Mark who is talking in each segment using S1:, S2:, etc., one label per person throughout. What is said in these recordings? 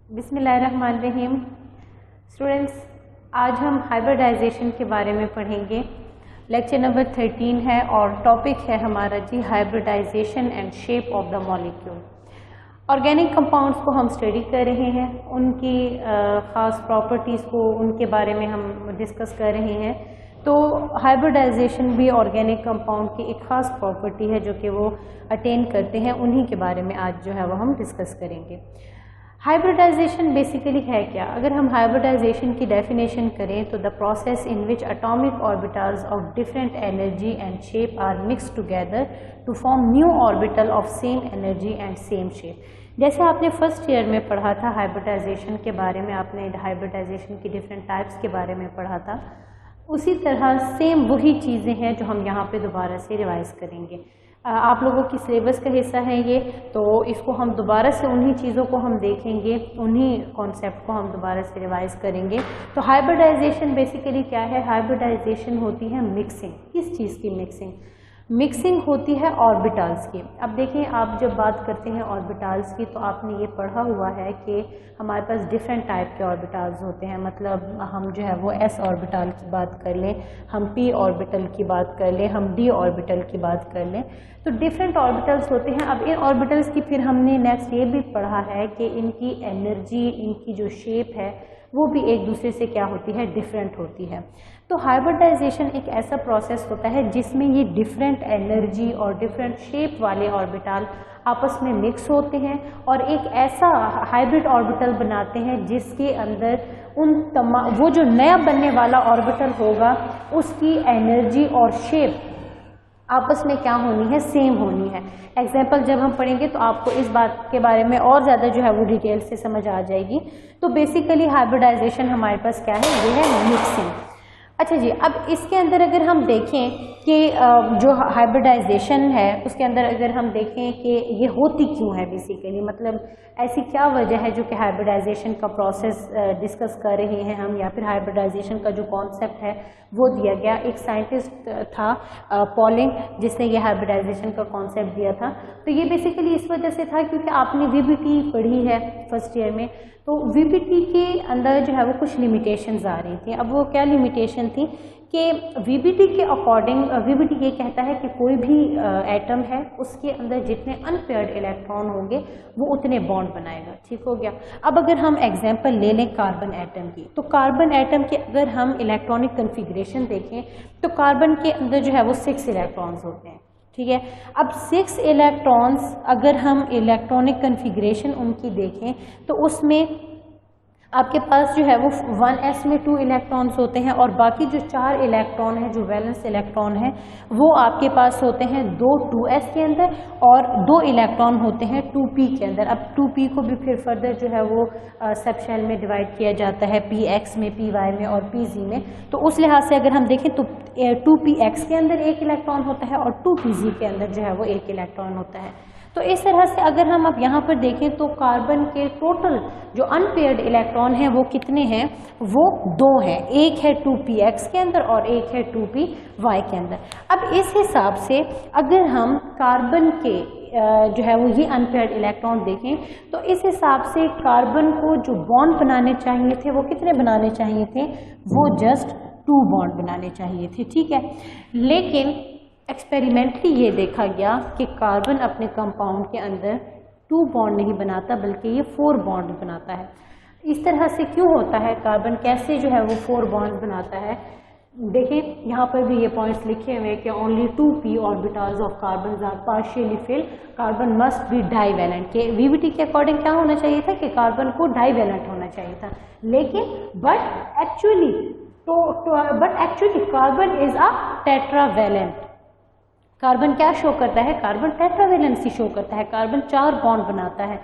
S1: बिस्मिल्लाहिर्रहमानिर्रहीम। स्टूडेंट्स, आज हम हाइब्रिडाइजेशन के बारे में पढ़ेंगे। लेक्चर नंबर 13 है और टॉपिक है हमारा जी hybridization and shape of the molecule. Organic compounds को हम स्टडी कर रहे हैं, उनकी ख़ास प्रॉपर्टीज़ को, उनके बारे में हम डिस्कस कर रहे हैं। तो हाइब्रिडाइजेशन भी ऑर्गेनिक कंपाउंड की एक ख़ास प्रॉपर्टी है जो कि वो अटेन करते हैं, उन्हीं के बारे में आज जो है वो हम डिस्कस करेंगे। हाइब्रिडाइजेशन बेसिकली है क्या? अगर हम हाइब्रिडाइजेशन की डेफिनेशन करें तो the process in which atomic orbitals of different energy and shape are mixed together to form new orbital of same energy and same shape. जैसे आपने फर्स्ट ईयर में पढ़ा था हाइब्रिडाइजेशन के बारे में, आपने हाइब्रिडाइजेशन की डिफरेंट टाइप्स के बारे में पढ़ा था, उसी तरह सेम वही चीज़ें हैं जो हम यहाँ पे दोबारा से रिवाइज करेंगे। आप लोगों की सिलेबस का हिस्सा है ये, तो इसको हम दोबारा से उन्हीं चीज़ों को हम देखेंगे, उन्हीं कॉन्सेप्ट को हम दोबारा से रिवाइज करेंगे। तो हाइब्रिडाइजेशन बेसिकली क्या है? हाइब्रिडाइजेशन होती है मिक्सिंग। किस चीज़ की मिक्सिंग? मिक्सिंग होती है ऑर्बिटल्स की। अब देखें, आप जब बात करते हैं ऑर्बिटल्स की तो आपने ये पढ़ा हुआ है कि हमारे पास डिफरेंट टाइप के ऑर्बिटल्स होते हैं। मतलब हम जो है वो एस ऑर्बिटल की बात कर लें, हम पी ऑर्बिटल की बात कर लें, हम डी ऑर्बिटल की बात कर लें, तो डिफरेंट ऑर्बिटल्स होते हैं। अब इन ऑर्बिटल्स की फिर हमने नेक्स्ट ये भी पढ़ा है कि इनकी एनर्जी, इनकी जो शेप है वो भी एक दूसरे से क्या होती है? डिफरेंट होती है। तो हाइब्रिडाइजेशन एक ऐसा प्रोसेस होता है जिसमें ये डिफरेंट एनर्जी और डिफरेंट शेप वाले ऑर्बिटल आपस में मिक्स होते हैं और एक ऐसा हाइब्रिड ऑर्बिटल बनाते हैं जिसके अंदर वो जो नया बनने वाला ऑर्बिटल होगा उसकी एनर्जी और शेप आपस में क्या होनी है? सेम होनी है। एग्जाम्पल जब हम पढ़ेंगे तो आपको इस बात के बारे में और ज़्यादा जो है वो डिटेल से समझ आ जाएगी। तो बेसिकली हाइब्रिडाइजेशन हमारे पास क्या है? ये है मिक्सिंग। अच्छा जी, अब इसके अंदर अगर हम देखें कि जो हाइब्रिडाइजेशन है उसके अंदर अगर हम देखें कि ये होती क्यों है बेसिकली, मतलब ऐसी क्या वजह है जो कि हाइब्रिडाइजेशन का प्रोसेस डिस्कस कर रहे हैं हम, या फिर हाइब्रिडाइजेशन का जो कॉन्सेप्ट है वो दिया गया। एक साइंटिस्ट था पॉलिंग, जिसने ये हाइब्रिडाइजेशन का कॉन्सेप्ट दिया था। तो ये बेसिकली इस वजह से था क्योंकि आपने वीबीटी पढ़ी है फर्स्ट ईयर में, तो वीबीटी के अंदर जो है वो कुछ लिमिटेशंस आ रही थी। अब वो क्या लिमिटेशन थी कि वीबीटी के अकॉर्डिंग वीबीटी ये कहता है कि कोई भी एटम है उसके अंदर जितने अनपेयर्ड इलेक्ट्रॉन होंगे वो उतने बॉन्ड बनाएगा। ठीक हो गया। अब अगर हम एग्जांपल ले लें कार्बन एटम की, तो कार्बन एटम के अगर हम इलेक्ट्रॉनिक कन्फिग्रेशन देखें तो कार्बन के अंदर जो है वो 6 इलेक्ट्रॉन्स होते हैं। ठीक है। अब 6 इलेक्ट्रॉन्स अगर हम इलेक्ट्रॉनिक कन्फिग्रेशन उनकी देखें तो उसमें आपके पास जो है वो 1s में 2 इलेक्ट्रॉन्स होते हैं और बाकी जो 4 इलेक्ट्रॉन हैं जो वैलेंस इलेक्ट्रॉन हैं वो आपके पास होते हैं 2 2s के अंदर और 2 इलेक्ट्रॉन होते हैं 2p के अंदर। अब 2p को भी फिर फर्दर जो है वो सब शेल में डिवाइड किया जाता है, px में, py में और pz में। तो उस लिहाज से अगर हम देखें तो 2px के अंदर 1 इलेक्ट्रॉन होता है और 2pz के अंदर जो है वो 1 इलेक्ट्रॉन होता है। तो इस तरह से अगर हम अब यहाँ पर देखें तो कार्बन के टोटल जो अनपेयर्ड इलेक्ट्रॉन हैं वो कितने हैं? वो 2 हैं। एक है 2px के अंदर और एक है 2py के अंदर। अब इस हिसाब से अगर हम कार्बन के जो है वो ये अनपेयर्ड इलेक्ट्रॉन देखें तो इस हिसाब से कार्बन को जो बॉन्ड बनाने चाहिए थे वो कितने बनाने चाहिए थे? वो जस्ट 2 बॉन्ड बनाने चाहिए थे। ठीक है। लेकिन एक्सपेरिमेंटली ये देखा गया कि कार्बन अपने कंपाउंड के अंदर 2 बॉन्ड नहीं बनाता बल्कि ये 4 बॉन्ड बनाता है। इस तरह से क्यों होता है? कार्बन कैसे जो है वो 4 बॉन्ड बनाता है? देखिए यहाँ पर भी ये पॉइंट्स लिखे हुए हैं कि only 2p orbitals of carbon are partially filled, carbon must be divalent. के वीबीटी के अकॉर्डिंग क्या होना चाहिए था कि कार्बन को डाईवैलेंट होना चाहिए था, लेकिन but actually carbon is a tetravalent. Carbon क्या शो करता है? कार्बन टेट्रावैलेंसी शो करता है। कार्बन 4 बॉन्ड बनाता है।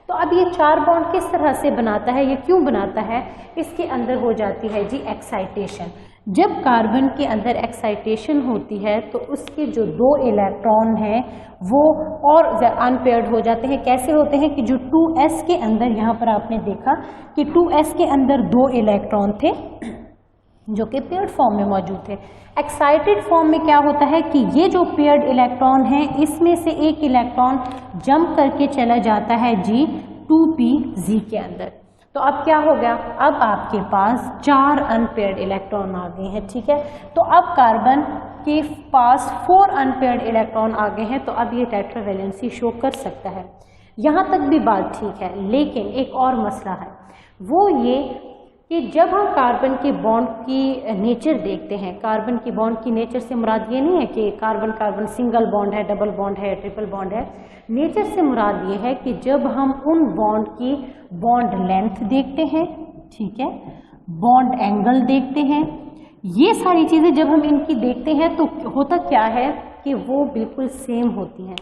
S1: तो अब ये 4 बॉन्ड किस तरह से बनाता है, ये क्यों बनाता है? इसके अंदर हो जाती है जी एक्साइटेशन। जब कार्बन के अंदर एक्साइटेशन होती है तो उसके जो 2 इलेक्ट्रॉन हैं वो और अनपेयर्ड हो जाते हैं। कैसे होते हैं कि जो 2s के अंदर, यहाँ पर आपने देखा कि 2s के अंदर 2 इलेक्ट्रॉन थे जो कि पेयर्ड फॉर्म में मौजूद थे। एक्साइटेड फॉर्म में क्या होता है कि ये जो पेयर्ड इलेक्ट्रॉन है इसमें से एक इलेक्ट्रॉन जंप करके चला जाता है जी 2pz के अंदर। तो अब क्या हो गया, अब आपके पास 4 अनपेयर्ड इलेक्ट्रॉन आ गए हैं, ठीक है। तो अब कार्बन के पास 4 अनपेयर्ड इलेक्ट्रॉन आ गए हैं, तो अब ये टेट्रावैलेंसी शो कर सकता है। यहाँ तक भी बात ठीक है, लेकिन एक और मसला है, वो ये कि जब हम कार्बन के बॉन्ड की नेचर देखते हैं, कार्बन की बॉन्ड की नेचर से मुराद ये नहीं है कि कार्बन कार्बन सिंगल बॉन्ड है, डबल बॉन्ड है, ट्रिपल बॉन्ड है। नेचर से मुराद ये है कि जब हम उन बॉन्ड की बॉन्ड लेंथ देखते हैं, ठीक है, बॉन्ड एंगल देखते हैं, ये सारी चीज़ें जब हम इनकी देखते हैं तो होता क्या है कि वो बिल्कुल सेम होती हैं,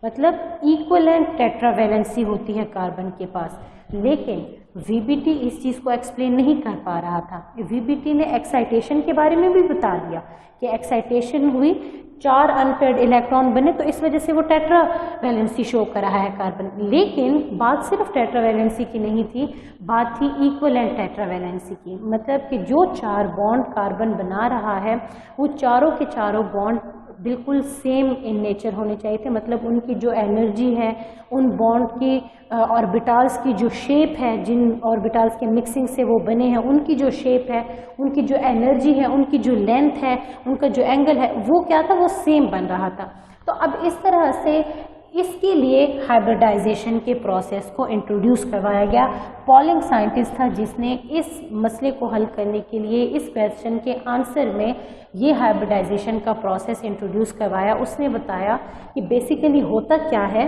S1: मतलब इक्वलेंट टेट्रावैलेंसी होती है कार्बन के पास। लेकिन वीबीटी इस चीज़ को एक्सप्लेन नहीं कर पा रहा था। वीबीटी ने एक्साइटेशन के बारे में भी बता दिया कि एक्साइटेशन हुई, 4 अनपेयर्ड इलेक्ट्रॉन बने, तो इस वजह से वो टेट्रावैलेंसी शो कर रहा है कार्बन। लेकिन बात सिर्फ टेट्रावैलेंसी की नहीं थी, बात थी इक्वलेंट टेट्रावैलेंसी की, मतलब कि जो 4 बॉन्ड कार्बन बना रहा है वो चारों के चारों बॉन्ड बिल्कुल सेम इन नेचर होने चाहिए थे, मतलब उनकी जो एनर्जी है, उन बॉन्ड की ऑर्बिटल्स की जो शेप है, जिन ऑर्बिटल्स के मिक्सिंग से वो बने हैं, उनकी जो शेप है, उनकी जो एनर्जी है, उनकी जो लेंथ है, उनका जो एंगल है, वो क्या था, वो सेम बन रहा था। तो अब इस तरह से इसके लिए हाइब्रिडाइजेशन के प्रोसेस को इंट्रोड्यूस करवाया गया। पॉलिंग साइंटिस्ट था जिसने इस मसले को हल करने के लिए इस क्वेश्चन के आंसर में ये हाइब्रिडाइजेशन का प्रोसेस इंट्रोड्यूस करवाया। उसने बताया कि बेसिकली होता क्या है,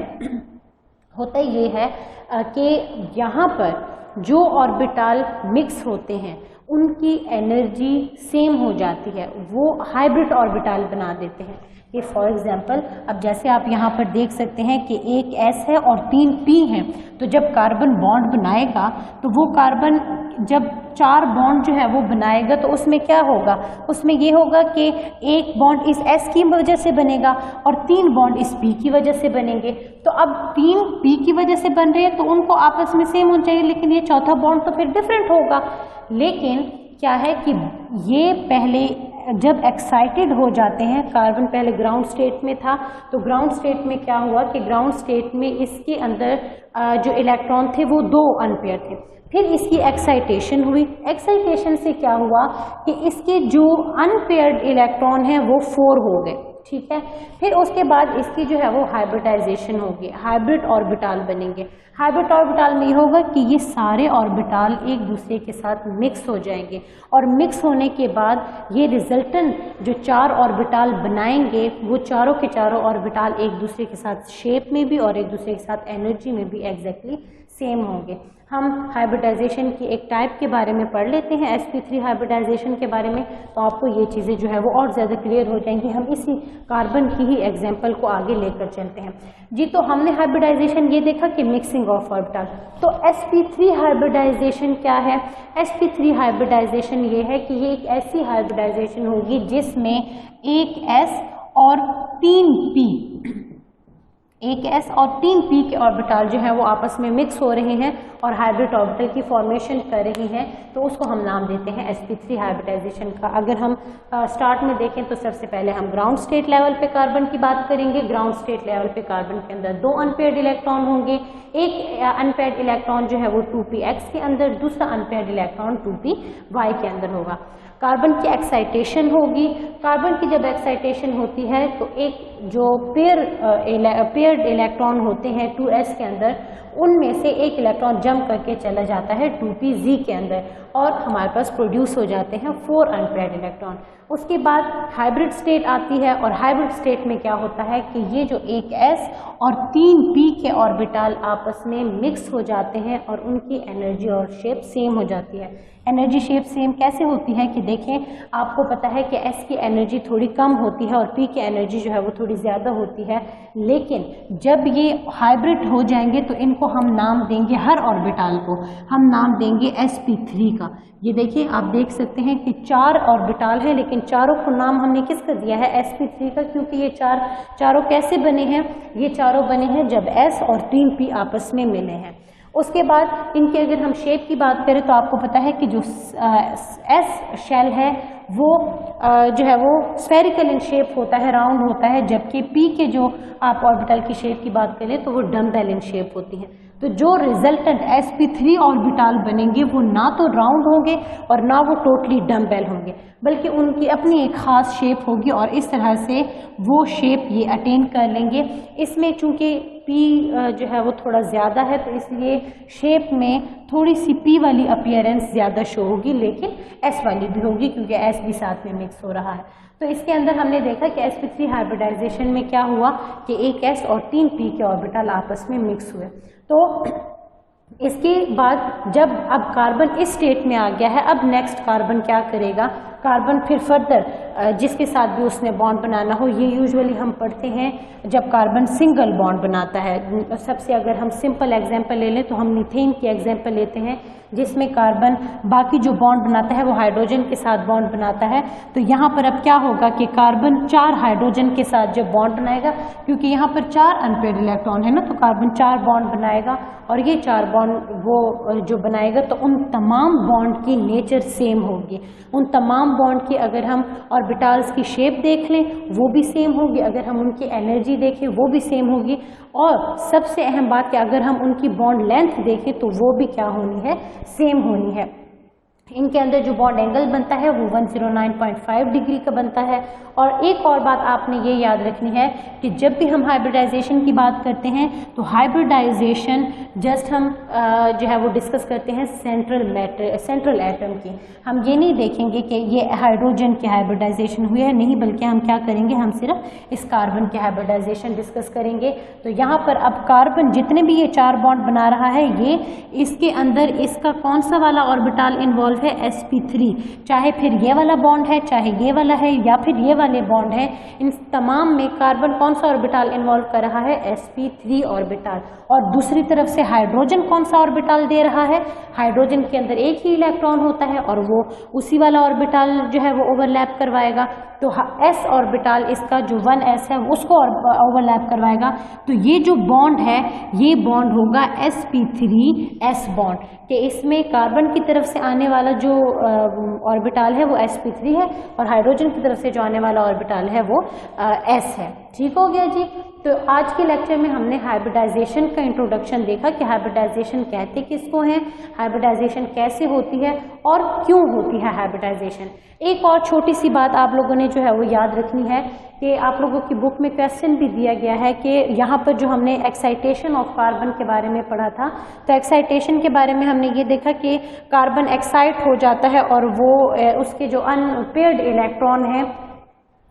S1: होता ये है कि यहाँ पर जो ऑर्बिटल मिक्स होते हैं उनकी एनर्जी सेम हो जाती है, वो हाइब्रिड ऑर्बिटल बना देते हैं। ये फॉर एग्जांपल अब जैसे आप यहाँ पर देख सकते हैं कि एक S है और 3 P हैं, तो जब कार्बन बॉन्ड बनाएगा तो वो कार्बन जब 4 बॉन्ड जो है वो बनाएगा तो उसमें क्या होगा, उसमें ये होगा कि एक बॉन्ड इस S की वजह से बनेगा और 3 बॉन्ड इस P की वजह से बनेंगे। तो अब 3 P की वजह से बन रहे हैं तो उनको आपस में सेम होना चाहिए, लेकिन ये चौथा बॉन्ड तो फिर डिफरेंट होगा। लेकिन क्या है कि ये पहले जब एक्साइटेड हो जाते हैं, कार्बन पहले ग्राउंड स्टेट में था, तो ग्राउंड स्टेट में क्या हुआ कि ग्राउंड स्टेट में इसके अंदर जो इलेक्ट्रॉन थे वो 2 अनपेयर थे। फिर इसकी एक्साइटेशन हुई, एक्साइटेशन से क्या हुआ कि इसके जो अनपेयर्ड इलेक्ट्रॉन हैं वो 4 हो गए, ठीक है। फिर उसके बाद इसकी जो है वो हाइब्रिडाइजेशन होगी, हाइब्रिड ऑर्बिटल बनेंगे। हाइब्रिड ऑर्बिटल में ये होगा कि ये सारे ऑर्बिटल एक दूसरे के साथ मिक्स हो जाएंगे और मिक्स होने के बाद ये रिजल्टेंट जो 4 ऑर्बिटल बनाएंगे वो चारों के चारों ऑर्बिटल एक दूसरे के साथ शेप में भी और एक दूसरे के साथ एनर्जी में भी एग्जैक्टली सेम होंगे। हम हाइब्रिडाइजेशन की एक टाइप के बारे में पढ़ लेते हैं, sp3 हाइब्रिडाइजेशन के बारे में, तो आपको ये चीज़ें जो है वो और ज़्यादा क्लियर हो जाएंगी। हम इसी कार्बन की ही एग्जांपल को आगे लेकर चलते हैं जी। तो हमने हाइब्रिडाइजेशन ये देखा कि मिक्सिंग ऑफ ऑर्बिटल। तो sp3 हाइब्रिडाइजेशन क्या है? sp3 हाइब्रिडाइजेशन ये है कि ये एक ऐसी हाइब्रिडाइजेशन होगी जिसमें एक S और 3 P, एक S और 3 P के ऑर्बिटल जो है वो आपस में मिक्स हो रहे हैं और हाइब्रिड ऑर्बिटल की फॉर्मेशन कर रही हैं, तो उसको हम नाम देते हैं sp3 हाइब्रिडाइजेशन का। अगर हम स्टार्ट में देखें तो सबसे पहले हम ग्राउंड स्टेट लेवल पे कार्बन की बात करेंगे। ग्राउंड स्टेट लेवल पे कार्बन के अंदर 2 अनपेयर्ड इलेक्ट्रॉन होंगे, एक अनपेयर्ड इलेक्ट्रॉन जो है वो 2px के अंदर, दूसरा अनपेयर्ड इलेक्ट्रॉन 2py के अंदर होगा। कार्बन की एक्साइटेशन होगी, कार्बन की जब एक्साइटेशन होती है तो एक जो पेयर्ड इलेक्ट्रॉन होते हैं 2s के अंदर, उनमें से एक इलेक्ट्रॉन जंप करके चला जाता है 2pz के अंदर और हमारे पास प्रोड्यूस हो जाते हैं 4 अनपेयर्ड इलेक्ट्रॉन। उसके बाद हाइब्रिड स्टेट आती है और हाइब्रिड स्टेट में क्या होता है कि ये जो एक S और 3 P के ऑर्बिटल आपस में मिक्स हो जाते हैं और उनकी एनर्जी और शेप सेम हो जाती है। एनर्जी शेप सेम कैसे होती है कि देखें, आपको पता है कि S की एनर्जी थोड़ी कम होती है और P की एनर्जी जो है वो थोड़ी ज़्यादा होती है, लेकिन जब ये हाइब्रिड हो जाएंगे तो इनको हम नाम देंगे, हर ऑर्बिटल को हम नाम देंगे sp3 का। ये देखिए, आप देख सकते हैं कि 4 ऑर्बिटल हैं, लेकिन चारों को नाम हमने किसका दिया है? sp3 का, क्योंकि ये चारों कैसे बने हैं? ये चारों बने हैं जब S और 3 P आपस में मिले हैं। उसके बाद इनके अगर हम शेप की बात करें तो आपको पता है कि जो S शेल है वो जो है वो स्फेरिकल इन शेप होता है, राउंड होता है, जबकि P के जो आप ऑर्बिटल की शेप की बात करें तो वो डम्बेल इन शेप होती है। तो जो रिजल्टेंट sp3 ऑर्बिटल बनेंगे वो ना तो राउंड होंगे और ना वो टोटली डम्बेल होंगे, बल्कि उनकी अपनी एक ख़ास शेप होगी और इस तरह से वो शेप ये अटेन कर लेंगे। इसमें चूँकि p जो है वो थोड़ा ज़्यादा है तो इसलिए शेप में थोड़ी सी p वाली अपीयरेंस ज़्यादा शो होगी, लेकिन s वाली भी होगी क्योंकि s भी साथ में मिक्स हो रहा है। तो इसके अंदर हमने देखा कि sp3 हाइब्रिडाइजेशन में क्या हुआ कि एक s और 3 p के ऑर्बिटल आपस में मिक्स हुए। तो इसके बाद जब अब कार्बन इस स्टेट में आ गया है, अब नेक्स्ट कार्बन क्या करेगा, कार्बन फिर फर्दर जिसके साथ भी उसने बॉन्ड बनाना हो, ये यूजुअली हम पढ़ते हैं जब कार्बन सिंगल बॉन्ड बनाता है। सबसे अगर हम सिंपल एग्जांपल ले लें तो हम मीथेन की एग्जांपल लेते हैं जिसमें कार्बन बाकी जो बॉन्ड बनाता है वो हाइड्रोजन के साथ बॉन्ड बनाता है। तो यहाँ पर अब क्या होगा कि कार्बन 4 हाइड्रोजन के साथ जब बॉन्ड बनाएगा, क्योंकि यहाँ पर 4 अनपेयर्ड इलेक्ट्रॉन है ना, तो कार्बन 4 बॉन्ड बनाएगा और ये 4 बॉन्ड वो जो बनाएगा तो उन तमाम बॉन्ड की नेचर सेम होगी। उन तमाम बॉन्ड की अगर हम ऑर्बिटल्स की शेप देख लें वो भी सेम होगी, अगर हम उनकी एनर्जी देखें वो भी सेम होगी, और सबसे अहम बात कि अगर हम उनकी बॉन्ड लेंथ देखें तो वो भी क्या होनी है, सेम होनी है। इनके अंदर जो बॉन्ड एंगल बनता है वो 109.5 डिग्री का बनता है। और एक और बात आपने ये याद रखनी है कि जब भी हम हाइब्रिडाइजेशन की बात करते हैं तो हाइब्रिडाइजेशन जस्ट हम जो है वो डिस्कस करते हैं सेंट्रल एटम की। हम ये नहीं देखेंगे कि ये हाइड्रोजन की हाइब्रिडाइजेशन हुई है, नहीं, बल्कि हम क्या करेंगे, हम सिर्फ इस कार्बन की हाइब्रिडाइजेशन डिस्कस करेंगे। तो यहाँ पर अब कार्बन जितने भी ये 4 बॉन्ड बना रहा है, ये इसके अंदर इसका कौन सा वाला ऑर्बिटल इन्वॉल्व है, sp3, चाहे फिर ये वाला बॉन्ड है, चाहे ये वाला है, या फिर ये वाले बॉन्ड है, इन तमाम में कार्बन कौन सा ऑर्बिटल इन्वॉल्व कर रहा है, sp3 ऑर्बिटल। और दूसरी तरफ से हाइड्रोजन कौन सा ऑर्बिटल दे रहा है, हाइड्रोजन के अंदर एक ही इलेक्ट्रॉन होता है और वो उसी वाला ऑर्बिटल जो है वो ओवरलैप करवाएगा। तो s ऑर्बिटल इसका जो 1s है उसको ओवरलैप करवाएगा। तो ये जो बॉन्ड है ये बॉन्ड होगा sp3s बॉन्ड, कि इसमें कार्बन की तरफ से आने वाला जो ऑर्बिटल है वो sp3 है और हाइड्रोजन की तरफ से जो आने वाला ऑर्बिटल है वो s है। ठीक हो गया जी। तो आज के लेक्चर में हमने हाइब्रिडाइजेशन का इंट्रोडक्शन देखा कि हाइब्रिडाइजेशन कहते किसको हैं, हाइब्रिडाइजेशन कैसे होती है और क्यों होती है हाइब्रिडाइजेशन। एक और छोटी सी बात आप लोगों ने जो है वो याद रखनी है कि आप लोगों की बुक में क्वेश्चन भी दिया गया है कि यहाँ पर जो हमने एक्साइटेशन ऑफ कार्बन के बारे में पढ़ा था, तो एक्साइटेशन के बारे में हमने ये देखा कि कार्बन एक्साइट हो जाता है और वो उसके जो अनपेयर्ड इलेक्ट्रॉन हैं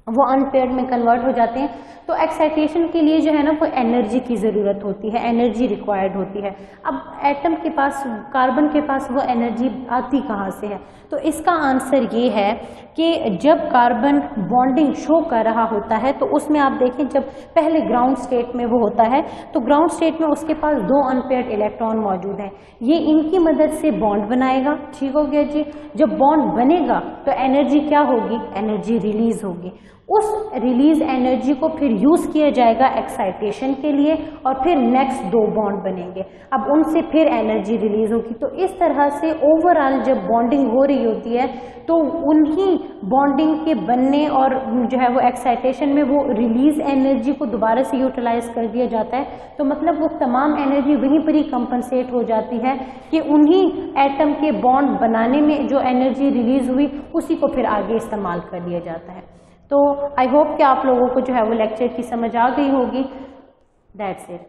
S1: वो अनपेयर्ड में कन्वर्ट हो जाते हैं। तो एक्साइटेशन के लिए जो है ना वो एनर्जी की ज़रूरत होती है, एनर्जी रिक्वायर्ड होती है। अब एटम के पास, कार्बन के पास वो एनर्जी आती कहाँ से है, तो इसका आंसर ये है कि जब कार्बन बॉन्डिंग शो कर रहा होता है तो उसमें आप देखें जब पहले ग्राउंड स्टेट में वो होता है तो ग्राउंड स्टेट में उसके पास 2 अनपेयर्ड इलेक्ट्रॉन मौजूद हैं, ये इनकी मदद से बॉन्ड बनाएगा। ठीक हो गया जी। जब बॉन्ड बनेगा तो एनर्जी क्या होगी, एनर्जी रिलीज होगी। उस रिलीज एनर्जी को फिर यूज किया जाएगा एक्साइटेशन के लिए और फिर नेक्स्ट 2 बॉन्ड बनेंगे, अब उनसे फिर एनर्जी रिलीज होगी। तो इस तरह से ओवरऑल जब बॉन्डिंग हो रही होती है तो उन्हीं बॉन्डिंग के बनने और जो है वो एक्साइटेशन में वो रिलीज एनर्जी को दोबारा से यूटिलाइज कर दिया जाता है। तो मतलब वो तमाम एनर्जी वहीं पर ही कंपनसेट हो जाती है कि उन्हीं एटम के बॉन्ड बनाने में जो एनर्जी रिलीज हुई उसी को फिर आगे इस्तेमाल कर लिया जाता है। तो आई होप कि आप लोगों को जो है वो लेक्चर की समझ आ गई होगी। That's it.